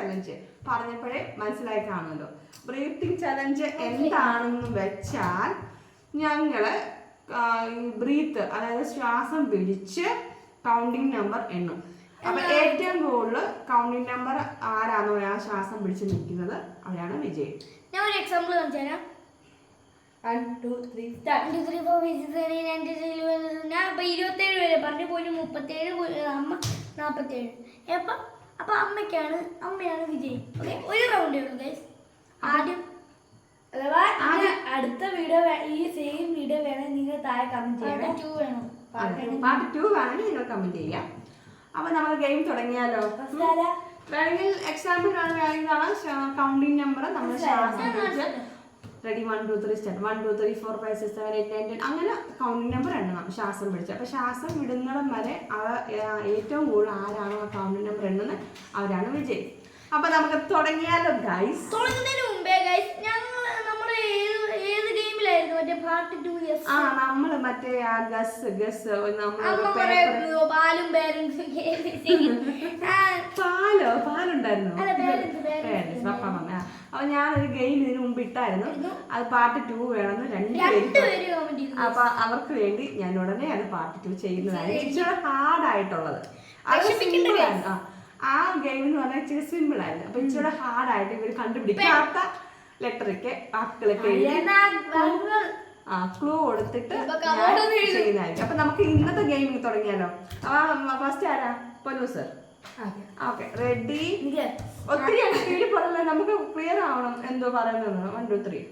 Challenge പറഞ്ഞപ്പോഴേ മനസ്സിലായി കാണുമല്ലോ. ബ്രീത്തിങ് ചലഞ്ച് എന്താണെന്ന് വെച്ചാൽ ഞങ്ങള് ബ്രീത്ത് അതായത് ശ്വാസം പിടിച്ച് കൗണ്ടിങ് നമ്പർ എണ്ണും. അപ്പൊ ഏറ്റവും കൂടുതൽ കൗണ്ടിങ് നമ്പർ ആരാണോ ആ ശ്വാസം പിടിച്ച് നിൽക്കുന്നത് അവരാണ് വിജയം. ഞാൻ ഒരു എക്സാമ്പിൾ കാണിച്ചു തരാം. 1 2 3 start. 1 2 3 4 5 6 7 8 9 10 ഞാൻ 27 വരെ പറഞ്ഞു. പോയി 37 അമ്മ 47. അപ്പൊ അമ്മയാണ് വിജയി. ഓക്കെ, ഒരു റൗണ്ടേ ഉള്ളൂ ഗൈസ്. ആദ്യം അഥവാ അടുത്ത വീഡിയോ ഈ സെയിം വീഡിയോ വേണമെങ്കിൽ നിങ്ങൾ താഴെ കമന്റ് ചെയ്യണം. പാർട്ട് 2 വേണമെങ്കിൽ നിങ്ങൾ കമന്റ് ചെയ്യാം. അപ്പൊ നമ്മൾ ഗെയിം തുടങ്ങിയാലോ? വേണമെങ്കിൽ എക്സാമ്പിൾ വേണമെങ്കിൽ കൗണ്ടിങ് നമ്പർ നമ്മൾ ശ്വാസം പിടിച്ച് റെഡി 1 2 3 സ്റ്റാർട്ട് 1 2 3 4 5 6 7 8 9 10 അങ്ങനെ കൗണ്ടിങ് നമ്പർ എണ്ണണം ശ്വാസം പിടിച്ച്. അപ്പൊ ശ്വാസം വിടുന്നിടം വരെ ഏറ്റവും കൂടുതൽ ആരാണോ ആ കൗണ്ടിങ് നമ്പർ എണ്ണുന്നത് അവരാണ് വിജയി. അപ്പൊ നമുക്ക് തുടങ്ങിയാലോ ഗൈസ്? തുടങ്ങുന്നതിന് മുമ്പേ ഗൈസ് നമ്മള് ഏത് ഗെയിമിലായിരുന്നു? മറ്റേ പാർട്ട് 2. നമ്മള് മറ്റേ പാലുണ്ടായിരുന്നു. അപ്പൊ ഞാനൊരു ഗെയിം ഇതിനു മുമ്പ് ഇട്ടായിരുന്നു. അത് പാർട്ട് 2 വേണമെന്ന് 2 പേര്. അപ്പൊ അവർക്ക് വേണ്ടി ഞാൻ ഉടനെ അത് പാർട്ട് 2 ചെയ്യുന്നതാണ്. ഇച്ചിരി ഹാർഡായിട്ടുള്ളത്. ആ ഗെയിം എന്ന് പറഞ്ഞാൽ ഇച്ചിരി സിമ്പിൾ ആയിരുന്നു. അപ്പൊ ഇച്ചിരി ഹാർഡായിട്ട് ഇവർ കണ്ടുപിടിക്കാത്ത ലെറ്ററൊക്കെ വാക്കുകളൊക്കെ ക്ലൂ കൊടുത്തിട്ട് ചെയ്യുന്നതായിരിക്കും. അപ്പൊ നമുക്ക് ഇന്നത്തെ ഗെയിം തുടങ്ങിയാലോ? ഫസ്റ്റ് ആരാ? പൊന്നു സർ. Okay, ready? ഒത്തിരി സ്പീഡിൽ പോലല്ലേ, നമുക്ക് ക്ലിയർ ആവണം എന്തോ പറയുന്നത്. 1 2 3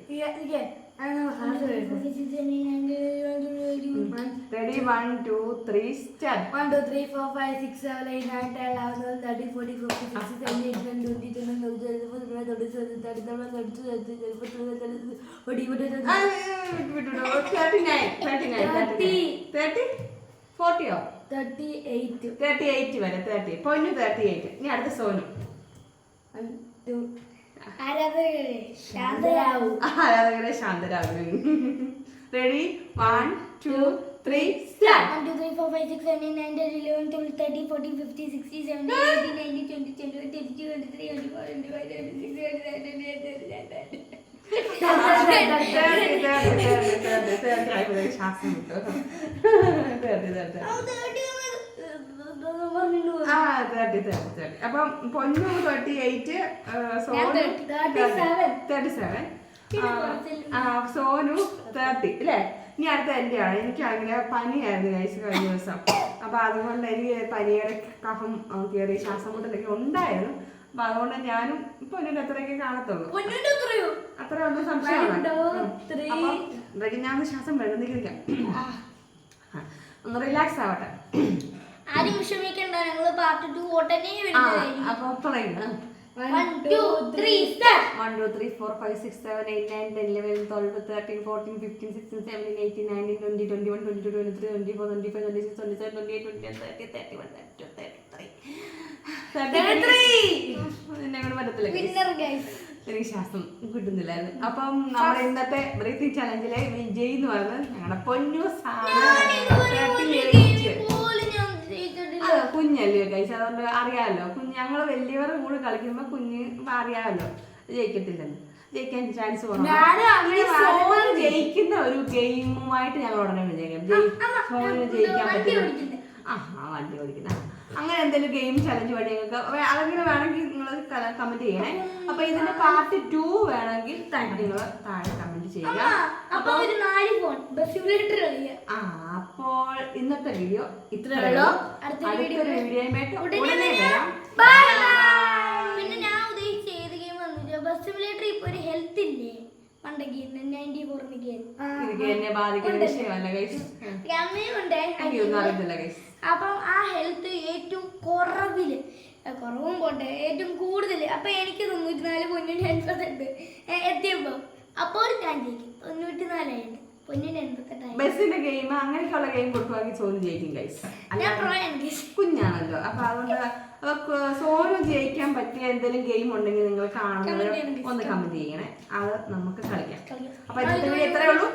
ready 1 2 3 start 1 2 3 4 5 6 7 8 9 10 11 12 13 14 15 16 17 38 വരെ. 30 പൊന്നു 38. ഇനി അടുത്ത സോനു. ആരാധകരെ ശാന്തരാവു. റെഡി 1 2 3 സ്റ്റാർട്ട് 1 2 3 4 5 6 7 8 9 10 11 12 13 14 15 16 17 18 19 20 21 22 23 24 25 26 അപ്പം പൊന്നു 38, സോനു 37, സോനു 30 അല്ലേ? ഇനി അടുത്ത എന്റെയാണ്. എനിക്ക് അങ്ങനെ പനിയായിരുന്നു കഴിച്ച് കഴിഞ്ഞ ദിവസം. അപ്പൊ അതുകൊണ്ട് എനിക്ക് പനിയുടെ കഫം കയറി ശ്വാസം മുട്ടലൊക്കെ ഉണ്ടായിരുന്നു. അപ്പൊ അതുകൊണ്ട് ഞാനും പൊന്നിന്റെ അത്രയൊക്കെ കാണത്തുള്ളൂ. അത്ര ഒന്നും സംശയമാണ്. ഞാൻ ശ്വാസം വെള്ളം ഒന്ന് റിലാക്സ് ആവട്ടെ. ആരും വിഷമിക്കണ്ട, ഞങ്ങള് പാർട്ട് 2 ഓട്ടനെ വരുന്നതായിരിക്കും. അപ്പൊ പറയുക 1 2 3 start 1 2 3 4 5 6 7 8 9 10 11 12 13 14 15 16 17 18 19 20 21 22 23 24 25 26 27 28 29 30 31 32 എനിക്ക് ശ്വാസം കിട്ടുന്നില്ലായിരുന്നു. അപ്പം നമ്മുടെ ഇന്നത്തെ ബ്രീത്തിങ് ചലഞ്ചിലെ വിജയ് എന്ന് പറയുന്നത് ഞങ്ങളുടെ പൊന്നു കുഞ്ഞല്ലേ ഗൈസ്, അതുകൊണ്ട് അറിയാമല്ലോ. ഞങ്ങള് വലിയവർ കൂടെ കളിക്കുമ്പോ കുഞ്ഞ് അറിയാമല്ലോ ജയിക്കത്തില്ലെന്ന്. ജയിക്കാൻ ചാൻസ് കുറവാണ്. ജയിക്കുന്ന ഒരു ഗെയിമുമായിട്ട് ഞങ്ങൾ ഉടനെ വിജയിക്കാം. ജയിക്കാൻ പറ്റില്ല. വണ്ടി ഓടിക്കുന്ന അങ്ങനെ എന്തെങ്കിലും ഗെയിം ചലഞ്ച് വഴി ഞങ്ങൾക്ക് അതെങ്കിലും വേണമെങ്കിൽ നിങ്ങൾ കമന്റ് ചെയ്യണേ. അപ്പൊ ഇതിന്റെ പാർട്ട് 2 വേണമെങ്കിൽ നിങ്ങൾ താഴെ കമന്റ് ചെയ്യുക. അപ്പോൾ ഇന്നത്തെ വീഡിയോ ഇത്രയുള്ളൂ. അടുത്തൊരു വീഡിയോയുമായിട്ട് ഉടനെ വരാം. പിന്നെ ഞാൻ ഉദ്ദേശിച്ച ഏത് ഗെയിം ബസ് സിമുലേറ്റർ. ഇപ്പൊ ഒരു ഹെൽത്ത് ഇല്ലേ പണ്ടൊക്കെ 94 എന്നെ ബാധിക്കുന്ന വിഷയമല്ല ഗൈസ്. അപ്പം ആ ഹെൽത്ത് ഏറ്റവും കുറവും പോട്ടെ ഏറ്റവും കൂടുതൽ. അപ്പൊ എനിക്ക് 94, പൊന്നിന് 80 എത്തിയപ്പോ അപ്പോൾ ഞാൻ ജയിക്കും. 94 ആയിട്ട് പൊന്നിന് 88. ബസ്സിന്റെ ഗെയിം അങ്ങനെയൊക്കെയുള്ള ഗെയിം കൊടുക്കുവാണെങ്കിൽ സോനു ജയിക്കും ഗൈസ്. കുഞ്ഞാണല്ലോ. അപ്പൊ അതുകൊണ്ട് സോനു ജയിക്കാൻ പറ്റിയ എന്തെങ്കിലും ഗെയിം ഉണ്ടെങ്കിൽ നിങ്ങൾ കാണുന്നവർ ഒന്ന് കമന്റ് ചെയ്യണേ. അത് നമുക്ക് കളിക്കാം. അപ്പൊ ഇത്രയേ ഉള്ളൂ.